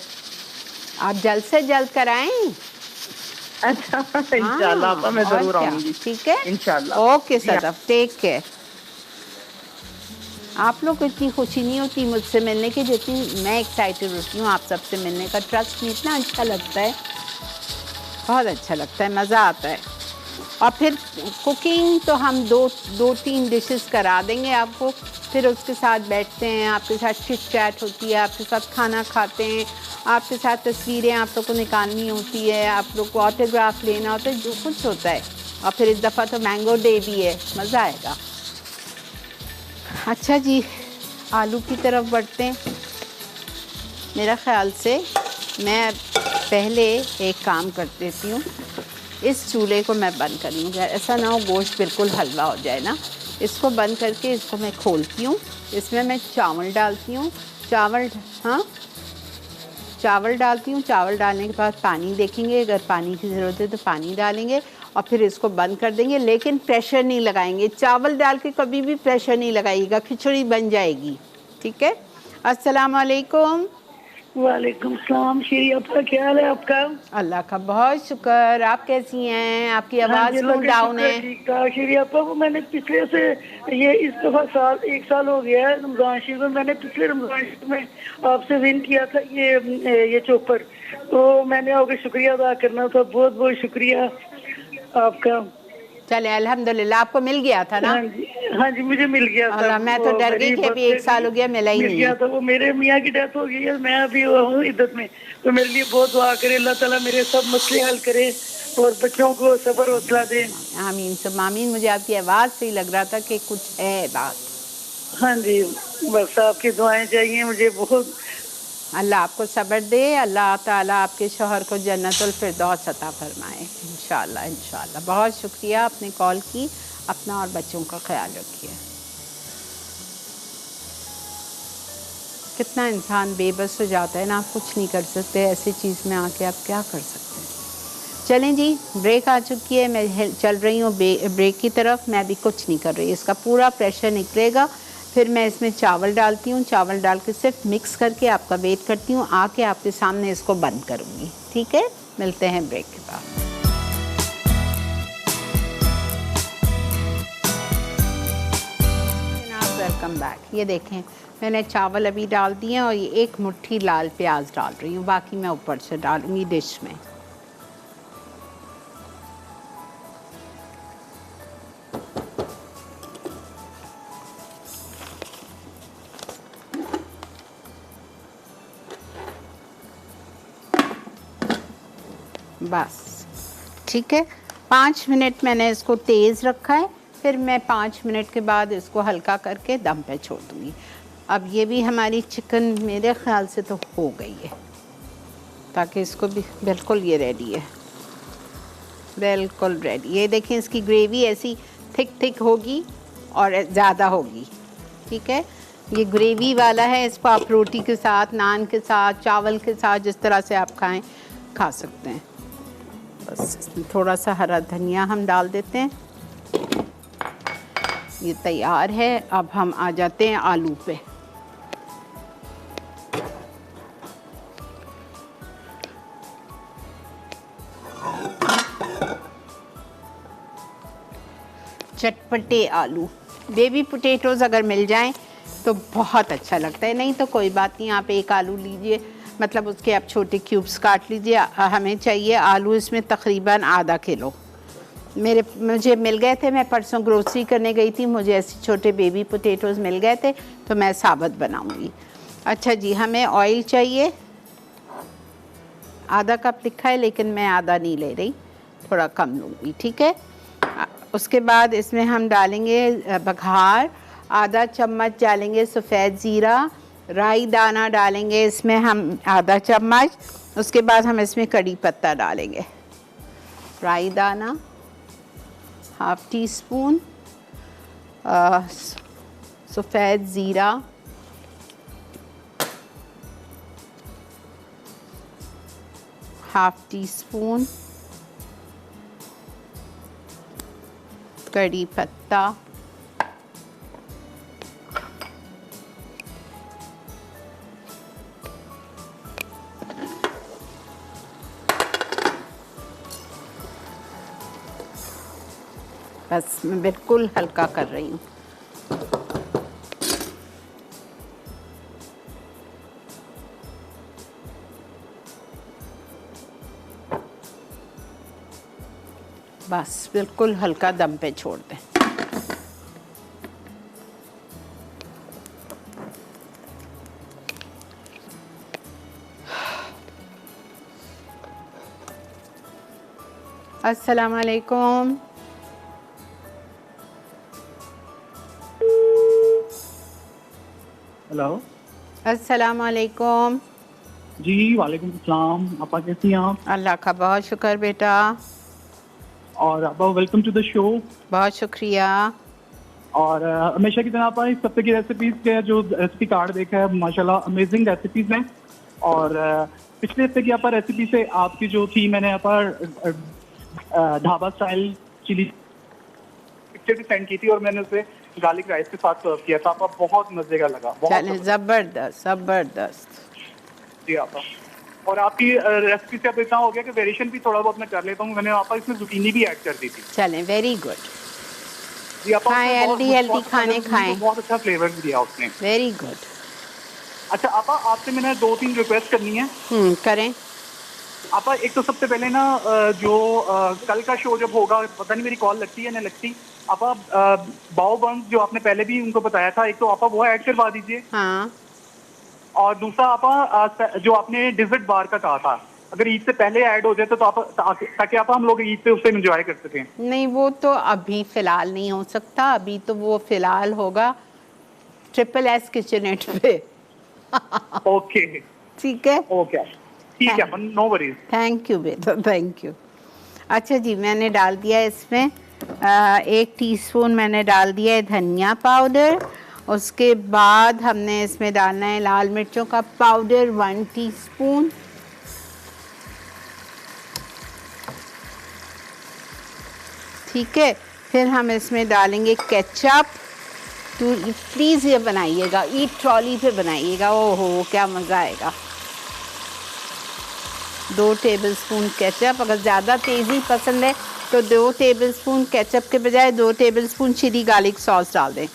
आप जल्द से जल्द कराएं। अच्छा इंशाल्लाह आपा, मैं जरूर आऊंगी। ठीक है, इंशाल्लाह। Okay Sadaf, take care. आप लोग को इतनी खुशी नहीं होती मुझसे मिलने की जितनी मैं एक्साइटेड होती हूँ आप सबसे मिलने का। ट्रस्ट में इतना अच्छा लगता है, बहुत अच्छा लगता है, मज़ा आता है। और फिर कुकिंग तो हम दो तीन डिशेस करा देंगे आपको, फिर उसके साथ बैठते हैं, आपके साथ चिट चैट होती है, आपके साथ खाना खाते हैं, आपके साथ तस्वीरें आप लोग को निकालनी होती है, आप लोग को ऑटोग्राफ लेना होता है, जो कुछ होता है। और फिर इस दफ़ा तो मैंगो डे भी है, मज़ा आएगा। अच्छा जी, आलू की तरफ बढ़ते हैं। मेरा ख़्याल से मैं पहले एक काम कर देती हूँ, इस चूल्हे को मैं बंद कर लूँगी, ऐसा ना हो गोश्त बिल्कुल हलवा हो जाए ना। इसको बंद करके इसको मैं खोलती हूँ, इसमें मैं चावल डालती हूँ, चावल डालती हूँ। चावल डालने के बाद पानी देखेंगे, अगर पानी की ज़रूरत है तो पानी डालेंगे और फिर इसको बंद कर देंगे, लेकिन प्रेशर नहीं लगाएंगे। चावल डाल के कभी भी प्रेशर नहीं लगाइएगा, खिचड़ी बन जाएगी। ठीक है। अस्सलाम वालेकुम। वालेकुम सलाम। श्री अपा, क्या हाल है आपका? अल्लाह का बहुत शुक्र। आप कैसी हैं? आपकी आवाज़ क्यों डाउन है? ठीक ठाक। श्री अपा को मैंने पिछले से ये इस दफा 1 साल हो गया है रमजान शरीफ में, मैंने पिछले रमजान शरीफ में आपसे विन किया था ये चोपर, तो मैंने आपका शुक्रिया अदा करना था। बहुत बहुत शुक्रिया आपका। चले अल्हम्दुलिल्लाह, आपको मिल गया था ना? हाँ जी मुझे मिल गया था। अल्लाह, मैं तो डर गई कि अभी 1 साल हो गया मिला ही मिल नहीं गया है। था। वो मेरे मियाँ की डेथ हो गई है, मैं अभी हूँ इद्दत में, तो मेरे लिए बहुत दुआ करे, अल्लाह ताला मेरे सब मसले हल करे और बच्चों को सब्र हौसला दे। आमीन सब आमीन। मुझे आपकी आवाज़ से ही लग रहा था कि कुछ है बात। हाँ जी, बस आपकी दुआएं चाहिए मुझे बहुत। अल्लाह आपको सब्र दे, अल्लाह ताला आपके शौहर को जन्नतुल फिरदौस अता फरमाए इंशाअल्लाह इंशाअल्लाह। बहुत शुक्रिया आपने कॉल की, अपना और बच्चों का ख्याल रखिए। कितना इंसान बेबस हो जाता है ना, आप कुछ नहीं कर सकते, ऐसी चीज़ में आके आप क्या कर सकते हैं। चलें जी, ब्रेक आ चुकी है, मैं चल रही हूँ ब्रेक की तरफ। मैं भी कुछ नहीं कर रही, इसका पूरा प्रेशर निकलेगा, फिर मैं इसमें चावल डालती हूँ, चावल डाल के सिर्फ मिक्स करके आपका वेट करती हूँ, आके आपके सामने इसको बंद करूँगी। ठीक है, मिलते हैं ब्रेक के बाद। Welcome back. ये देखें, मैंने चावल अभी डाल दिए हैं और ये 1 मुट्ठी लाल प्याज डाल रही हूँ, बाकी मैं ऊपर से डालूँगी डिश में। बस ठीक है, 5 मिनट मैंने इसको तेज़ रखा है, फिर मैं 5 मिनट के बाद इसको हल्का करके दम पे छोड़ दूँगी। अब ये भी हमारी चिकन मेरे ख़्याल से तो हो गई है, ताकि इसको भी बिल्कुल ये रेडी है, बिल्कुल रेडी। ये देखें, इसकी ग्रेवी ऐसी थिक होगी और ज़्यादा होगी। ठीक है, ये ग्रेवी वाला है, इसको आप रोटी के साथ, नान के साथ, चावल के साथ, जिस तरह से आप खाएं खा सकते हैं। बस इसमें थोड़ा सा हरा धनिया हम डाल देते हैं। ये तैयार है। अब हम आ जाते हैं आलू पे। चटपटे आलू, बेबी पोटैटोज़ अगर मिल जाएं तो बहुत अच्छा लगता है, नहीं तो कोई बात नहीं, आप 1 आलू लीजिए, मतलब उसके आप छोटे क्यूब्स काट लीजिए। हमें चाहिए आलू इसमें तकरीबन आधा किलो। मुझे मिल गए थे, मैं परसों ग्रोसरी करने गई थी, मुझे ऐसे छोटे बेबी पोटैटोज़ मिल गए थे, तो मैं साबुत बनाऊंगी। अच्छा जी, हमें ऑयल चाहिए, आधा कप लिखा है लेकिन मैं आधा नहीं ले रही, थोड़ा कम लूँगी। ठीक है, उसके बाद इसमें हम डालेंगे बघार, आधा चम्मच डालेंगे सफ़ेद ज़ीरा, राई दाना डालेंगे इसमें हम आधा चम्मच। उसके बाद हम इसमें कड़ी पत्ता डालेंगे, राई दाना 1/2 टीस्पून, सफ़ेद ज़ीरा, हाफ टी स्पून, कड़ी पत्ता, बस मैं बिल्कुल हल्का कर रही हूँ। बस बिल्कुल हल्का दम पे छोड़ दें। अस्सलाम वालेकुम। हेलो, अस्सलाम वालेकुम। जी वालेकुम सलाम। आपा कैसी हैं आप? अल्लाह का बहुत शुक्र बेटा। और आपा वेलकम टू द शो। बहुत शुक्रिया। और हमेशा की तरह आपा इस हफ्ते की रेसिपीज के जो रेसिपी कार्ड देखा है, माशाल्लाह अमेजिंग रेसिपीज हैं। और पिछले हफ्ते की आपा रेसिपी से आपकी जो थी, मैंने आपा ढाबा स्टाइल चिली पिक्चर भी सेंड की थी और मैंने उसे गार्लिक राइस के साथ सर्व किया था। आपा बहुत मजे का लगा, बहुत जबरदस्त जबरदस्त। जी आपा, और आपकी रेसिपी से अब इतना हो गया कि वेरिएशन भी थोड़ा बहुत मैं कर लेता हूँ। मैंने आपा इसमें जुकीनी भी ऐड कर दी थी। चलें, वेरी गुड। जी आपा, हेल्दी खाने खाएं। बहुत अच्छा फ्लेवर भी दिया उसने। Very good. अच्छा आपा, आपसे मैंने 2-3 रिक्वेस्ट करनी है। करें। आपा एक तो सबसे पहले ना जो कल का शो जब होगा, पता नहीं मेरी कॉल लगती है ना लगती, आपा बाओ बंस जो आपने पहले भी उनको बताया था, एक तो आपा वो ऐड करवा दीजिए। हाँ, और दूसरा आपा जो आपने डिजर्ट बार का कहा था, अगर ईद से पहले ऐड हो जाए तो आप, ताकि आप हम लोग ईद पे उससे एंजॉय कर सकें। नहीं वो तो अभी फ़िलहाल नहीं हो सकता, अभी तो वो फ़िलहाल होगा SSS किचनेट पे। ओके ठीक है, ओके ठीक है, नो वरीज। थैंक यू बेटा, थैंक यू। अच्छा जी, मैंने डाल दिया इसमें 1 टीस्पून मैंने डाल दिया है धनिया पाउडर। उसके बाद हमने इसमें डालना है लाल मिर्चों का पाउडर 1 टीस्पून। ठीक है, फिर हम इसमें डालेंगे केचप। तो प्लीज़ ये बनाइएगा, ईट ट्रॉली पे बनाइएगा, ओहो क्या मज़ा आएगा। 2 टेबलस्पून केचप, अगर ज़्यादा तेज़ी पसंद है तो 2 टेबलस्पून केचप के बजाय 2 टेबलस्पून चिली गार्लिक सॉस डाल दें।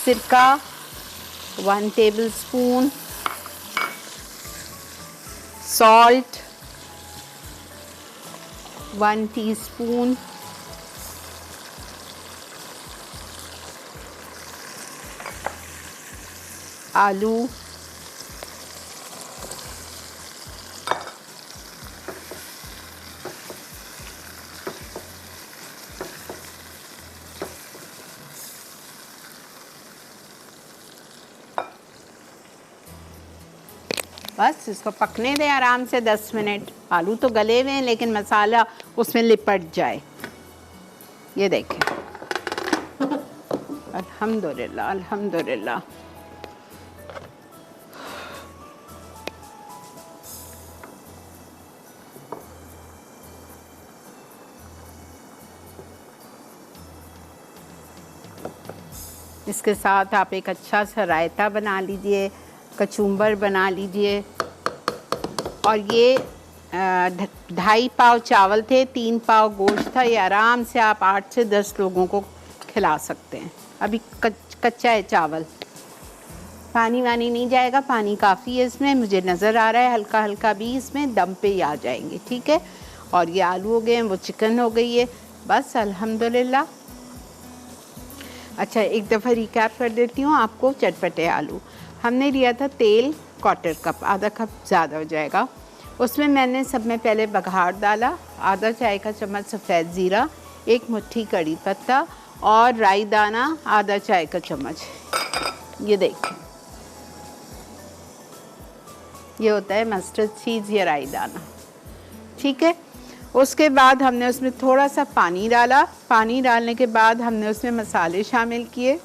सिरका 1 टेबलस्पून, सॉल्ट 1 टीस्पून, आलू बस इसको पकने दें आराम से 10 मिनट। आलू तो गले हुए हैं लेकिन मसाला उसमें लिपट जाए। ये देखें, अल्हम्दुलिल्लाह अल्हम्दुलिल्लाह। इसके साथ आप एक अच्छा सा रायता बना लीजिए, कचूम्बर बना लीजिए। और ये 2.5 पाव चावल थे, 3 पाव गोश्त था। ये आराम से आप 8 से 10 लोगों को खिला सकते हैं। अभी कच्चा है चावल, पानी वानी नहीं जाएगा, पानी काफ़ी है इसमें, मुझे नज़र आ रहा है हल्का हल्का भी इसमें दम पे ही आ जाएंगे। ठीक है, और ये आलू हो गए हैं, वो चिकन हो गई है, बस अल्हम्दुलिल्लाह। अच्छा, एक दफ़ा रिकैप कर देती हूँ आपको। चटपटे आलू हमने लिया था, तेल 1/4 कप, आधा कप ज़्यादा हो जाएगा। उसमें मैंने सब में पहले बघार डाला, आधा चाय का चम्मच सफ़ेद ज़ीरा, 1 मुट्ठी कड़ी पत्ता और राई दाना आधा चाय का चम्मच। ये देखिए, ये होता है मस्टर्ड सीड्स या राई दाना। ठीक है, उसके बाद हमने उसमें थोड़ा सा पानी डाला। पानी डालने के बाद हमने उसमें मसाले शामिल किए।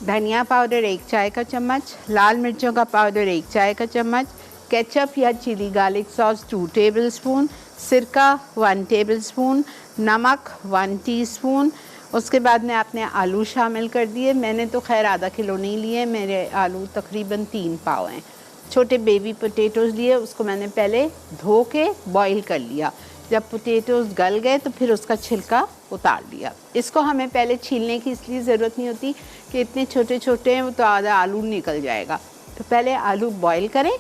धनिया पाउडर 1 चाय का चम्मच, लाल मिर्चों का पाउडर 1 चाय का चम्मच, केचप या चिली गार्लिक सॉस 2 टेबलस्पून, सिरका 1 टेबलस्पून, नमक 1 टीस्पून। उसके बाद में आपने आलू शामिल कर दिए। मैंने तो खैर आधा किलो नहीं लिए, मेरे आलू तकरीबन 3 पाव हैं। छोटे बेबी पोटैटोज़ लिए, उसको मैंने पहले धो के बॉईल कर लिया। जब पोटैटोज़ गल गए तो फिर उसका छिलका उतार दिया। इसको हमें पहले छीलने की इसलिए ज़रूरत नहीं होती कि इतने छोटे छोटे हैं, वो तो आधा आलू निकल जाएगा। तो पहले आलू बॉईल करें,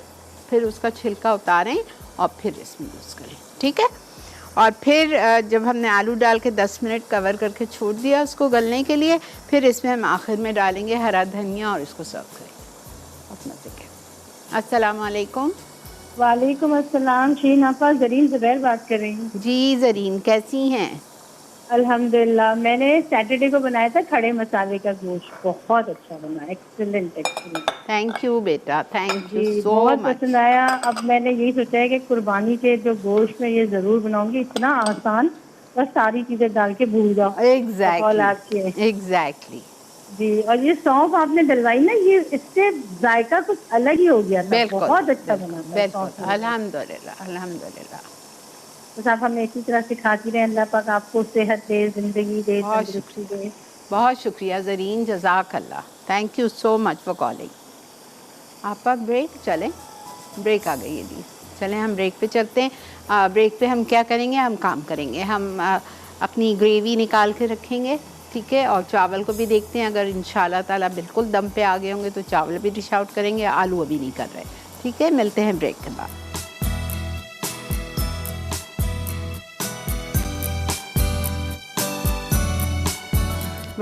फिर उसका छिलका उतारें और फिर इसमें यूज़ करें। ठीक है, और फिर जब हमने आलू डाल के 10 मिनट कवर करके छोड़ दिया उसको गलने के लिए, फिर इसमें हम आखिर में डालेंगे हरा धनिया और इसको सर्व करेंगे अपना देखें। अस्सलाम वालेकुम। वालेकुम अस्सलाम। शीन आपा, ज़रीन ज़ुबैर बात कर रही हूँ। जी ज़रीन, कैसी हैं? अल्हम्दुलिल्लाह। मैंने सैटरडे को बनाया था खड़े मसाले का गोश्त, बहुत अच्छा बना, एक्सीलेंट एक्सीलेंट। थैंक यू बेटा, थैंक यू सो बहुत मच। पसंद आया। अब मैंने यही सोचा है कि कुर्बानी के जो गोश्त में ये ज़रूर बनाऊंगी। इतना आसान, बस सारी चीज़ें डाल के भूल जाओ। एग्जैक्टली एग्जैक्टली जी। और ये सौंफ आपने डलवाई ना, ये इससे जायका कुछ अलग ही हो गया था, बहुत अच्छा बना था। बिल्कुल, अल्हम्दुलिल्लाह अल्हम्दुलिल्लाह। बस आप हमें इसी तरह सिखाती रहे। अल्लाह पाक आपको सेहत दे, जिंदगी दे, तंदुरुस्ती दे। बहुत शुक्रिया ज़रीन, जज़ाक अल्लाह, thank you so much for calling. आप ब्रेक चलें, ब्रेक आ गई है जी, चलें हम ब्रेक पे चलते हैं। ब्रेक पे हम क्या करेंगे, हम काम करेंगे, हम अपनी ग्रेवी निकाल के रखेंगे। ठीक है, और चावल को भी देखते हैं, अगर इंशाल्लाह ताला बिल्कुल दम पे आ गए होंगे तो चावल भी डिश आउट करेंगे। आलू अभी नहीं कर रहे। ठीक है, मिलते हैं ब्रेक के बाद।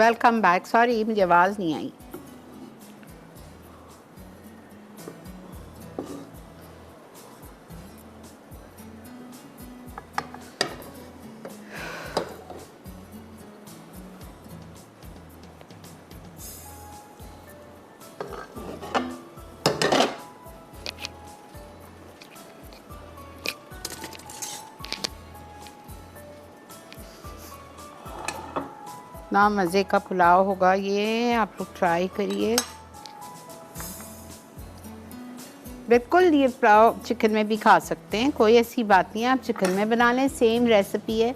Welcome back. सॉरी मुझे आवाज़ नहीं आई। ना मज़े का पुलाव होगा ये, आप लोग ट्राई करिए। बिल्कुल ये पुलाव चिकन में भी खा सकते हैं, कोई ऐसी बात नहीं है, आप चिकन में बना लें, सेम रेसिपी है।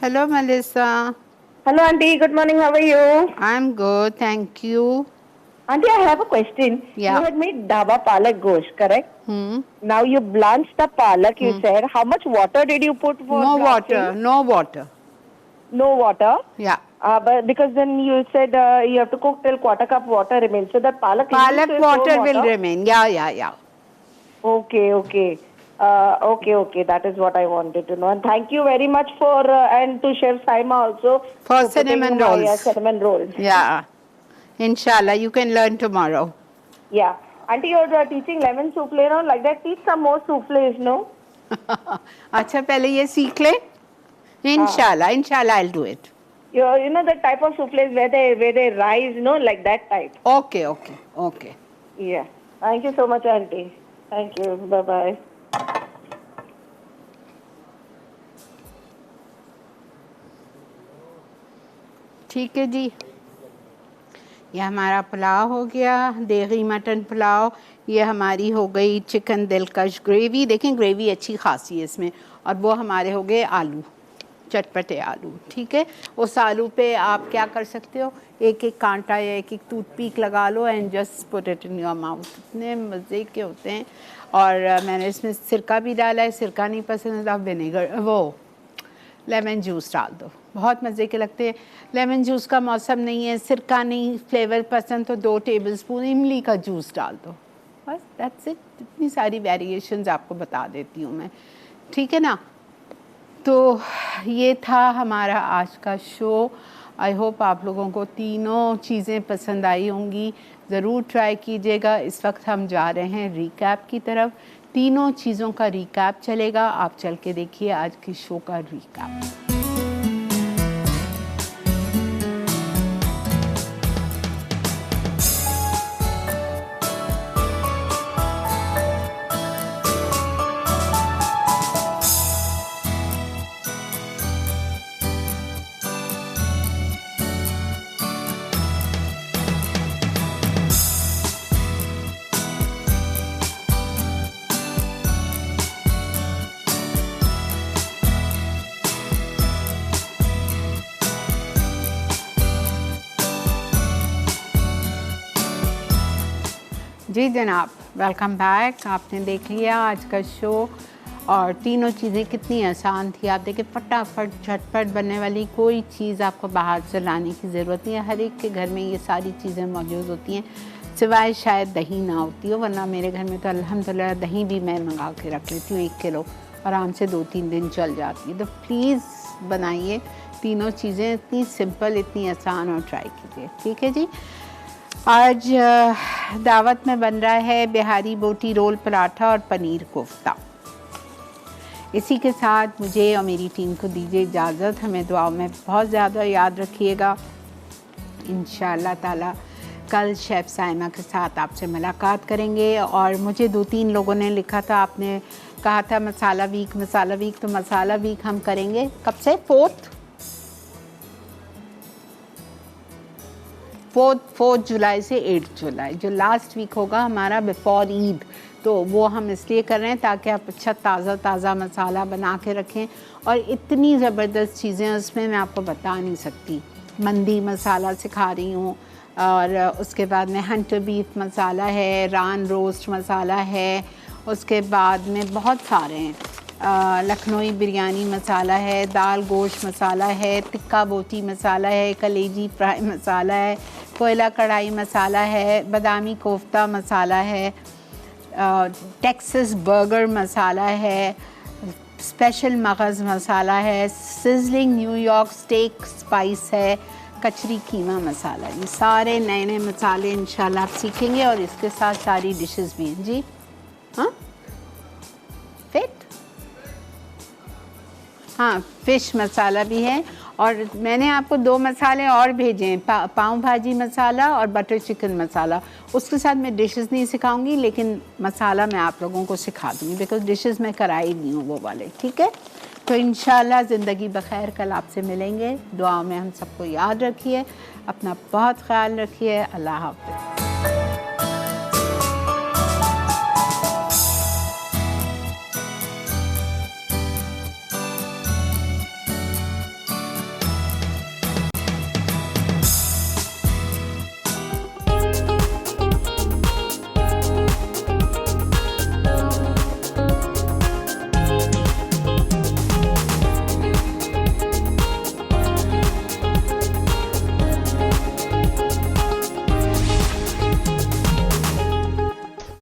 Hello Melissa. Hello, Auntie. Good morning. How are you? I'm good, thank you. Auntie, I have a question. Yeah. You had made dhaba palak gosht, correct? Hmm. Now you blanched the palak, you said. How much water did you put for No blanching? water, no water. No water? Yeah. But because then you said you have to cook till quarter cup water remains. So that palak Palak leaves water no will remain. Yeah. Okay. Okay. That is what I wanted to know. And thank you very much for, and to Chef Saima also. For putting cinnamon my, rolls. cinnamon rolls. Yeah. Inshallah, you can learn tomorrow. Yeah. Auntie, you're teaching lemon souffle, no? Like that, teach some more souffles, no? अच्छा पहले ये सीख ले। Inshallah, I'll do it. You know the type of souffles where they rise, no? Like that type. Okay. Yeah. Thank you so much, Auntie. Thank you. Bye-bye. ठीक है जी, ये हमारा पुलाव हो गया, देगी मटन पुलाव। ये हमारी हो गई चिकन दिलकश ग्रेवी। देखें ग्रेवी अच्छी खासी है इसमें। और वो हमारे हो गए आलू, चटपटे आलू। ठीक है, उस आलू पे आप क्या कर सकते हो, एक एक कांटा या एक एक टूथपिक लगा लो and just put it in your mouth. इतने मज़े के होते हैं। और मैंने इसमें सिरका भी डाला है, सिरका नहीं पसंद आप विनेगर वो लेमन जूस डाल दो, बहुत मज़े के लगते हैं। लेमन जूस का मौसम नहीं है, सिरका नहीं, फ्लेवर पसंद तो 2 टेबलस्पून इमली का जूस डाल दो, बस दैट्स इट। इतनी सारी वेरिएशंस आपको बता देती हूँ मैं, ठीक है ना। तो ये था हमारा आज का शो। आई होप आप लोगों को तीनों चीज़ें पसंद आई होंगी, ज़रूर ट्राई कीजिएगा। इस वक्त हम जा रहे हैं रिकैप की तरफ, तीनों चीज़ों का रिकैप चलेगा, आप चल के देखिए आज के शो का रिकैप। जी जनाब, वेलकम बैक। आपने देख लिया आज का शो और तीनों चीज़ें कितनी आसान थी। आप देखिए फटाफट झटपट बनने वाली, कोई चीज़ आपको बाहर से लाने की ज़रूरत नहीं है। हर एक के घर में ये सारी चीज़ें मौजूद होती हैं, सिवाय शायद दही ना होती हो, वरना मेरे घर में तो अल्हम्दुलिल्लाह दही भी मैं मंगा के रख लेती हूँ 1 किलो, आराम से 2-3 दिन चल जाती है। तो प्लीज़ बनाइए तीनों चीज़ें, इतनी सिंपल, इतनी आसान, और ट्राई कीजिए, ठीक है जी। आज दावत में बन रहा है बिहारी बोटी रोल पराठा और पनीर कोफ्ता। इसी के साथ मुझे और मेरी टीम को दीजिए इजाज़त। हमें दुआओं में बहुत ज़्यादा याद रखिएगा। इंशाअल्लाह ताला कल शेफ़ साइमा के साथ आपसे मुलाकात करेंगे। और मुझे 2-3 लोगों ने लिखा था, आपने कहा था मसाला वीक, तो मसाला वीक हम करेंगे कब से, 4 जुलाई से 8 जुलाई, जो लास्ट वीक होगा हमारा बिफोर ईद। तो वो हम इसलिए कर रहे हैं ताकि आप अच्छा ताज़ा मसाला बना के रखें। और इतनी ज़बरदस्त चीज़ें उसमें मैं आपको बता नहीं सकती। मंदी मसाला सिखा रही हूँ, और उसके बाद में हंटर बीफ मसाला है, रान रोस्ट मसाला है, उसके बाद में बहुत सारे हैं। लखनवी बिरयानी मसाला है, दाल गोश्त मसाला है, टिक्का बोटी मसाला है, कलेजी फ्राई मसाला है, कोयला कढ़ाई मसाला है, बादामी कोफ्ता मसाला है, टेक्सास बर्गर मसाला है, स्पेशल मगज़ मसाला है, सिजलिंग न्यूयॉर्क स्टेक स्पाइस है, कचरी कीमा मसाला। ये सारे नए नए मसाले इंशाल्लाह आप सीखेंगे और इसके साथ सारी डिशेस भी हैं जी। हाँ फिट हाँ फ़िश मसाला भी है और मैंने आपको 2 मसाले और भेजे हैं, पाव भाजी मसाला और बटर चिकन मसाला। उसके साथ मैं डिशेस नहीं सिखाऊंगी लेकिन मसाला मैं आप लोगों को सिखा दूँगी बिकॉज़ डिशेस मैं कराई नहीं हूँ वो वाले। ठीक है, तो इंशाल्लाह ज़िंदगी बखैर कल आपसे मिलेंगे। दुआओं में हम सबको याद रखिए, अपना बहुत ख्याल रखिए। अल्लाह हाफ़िज़।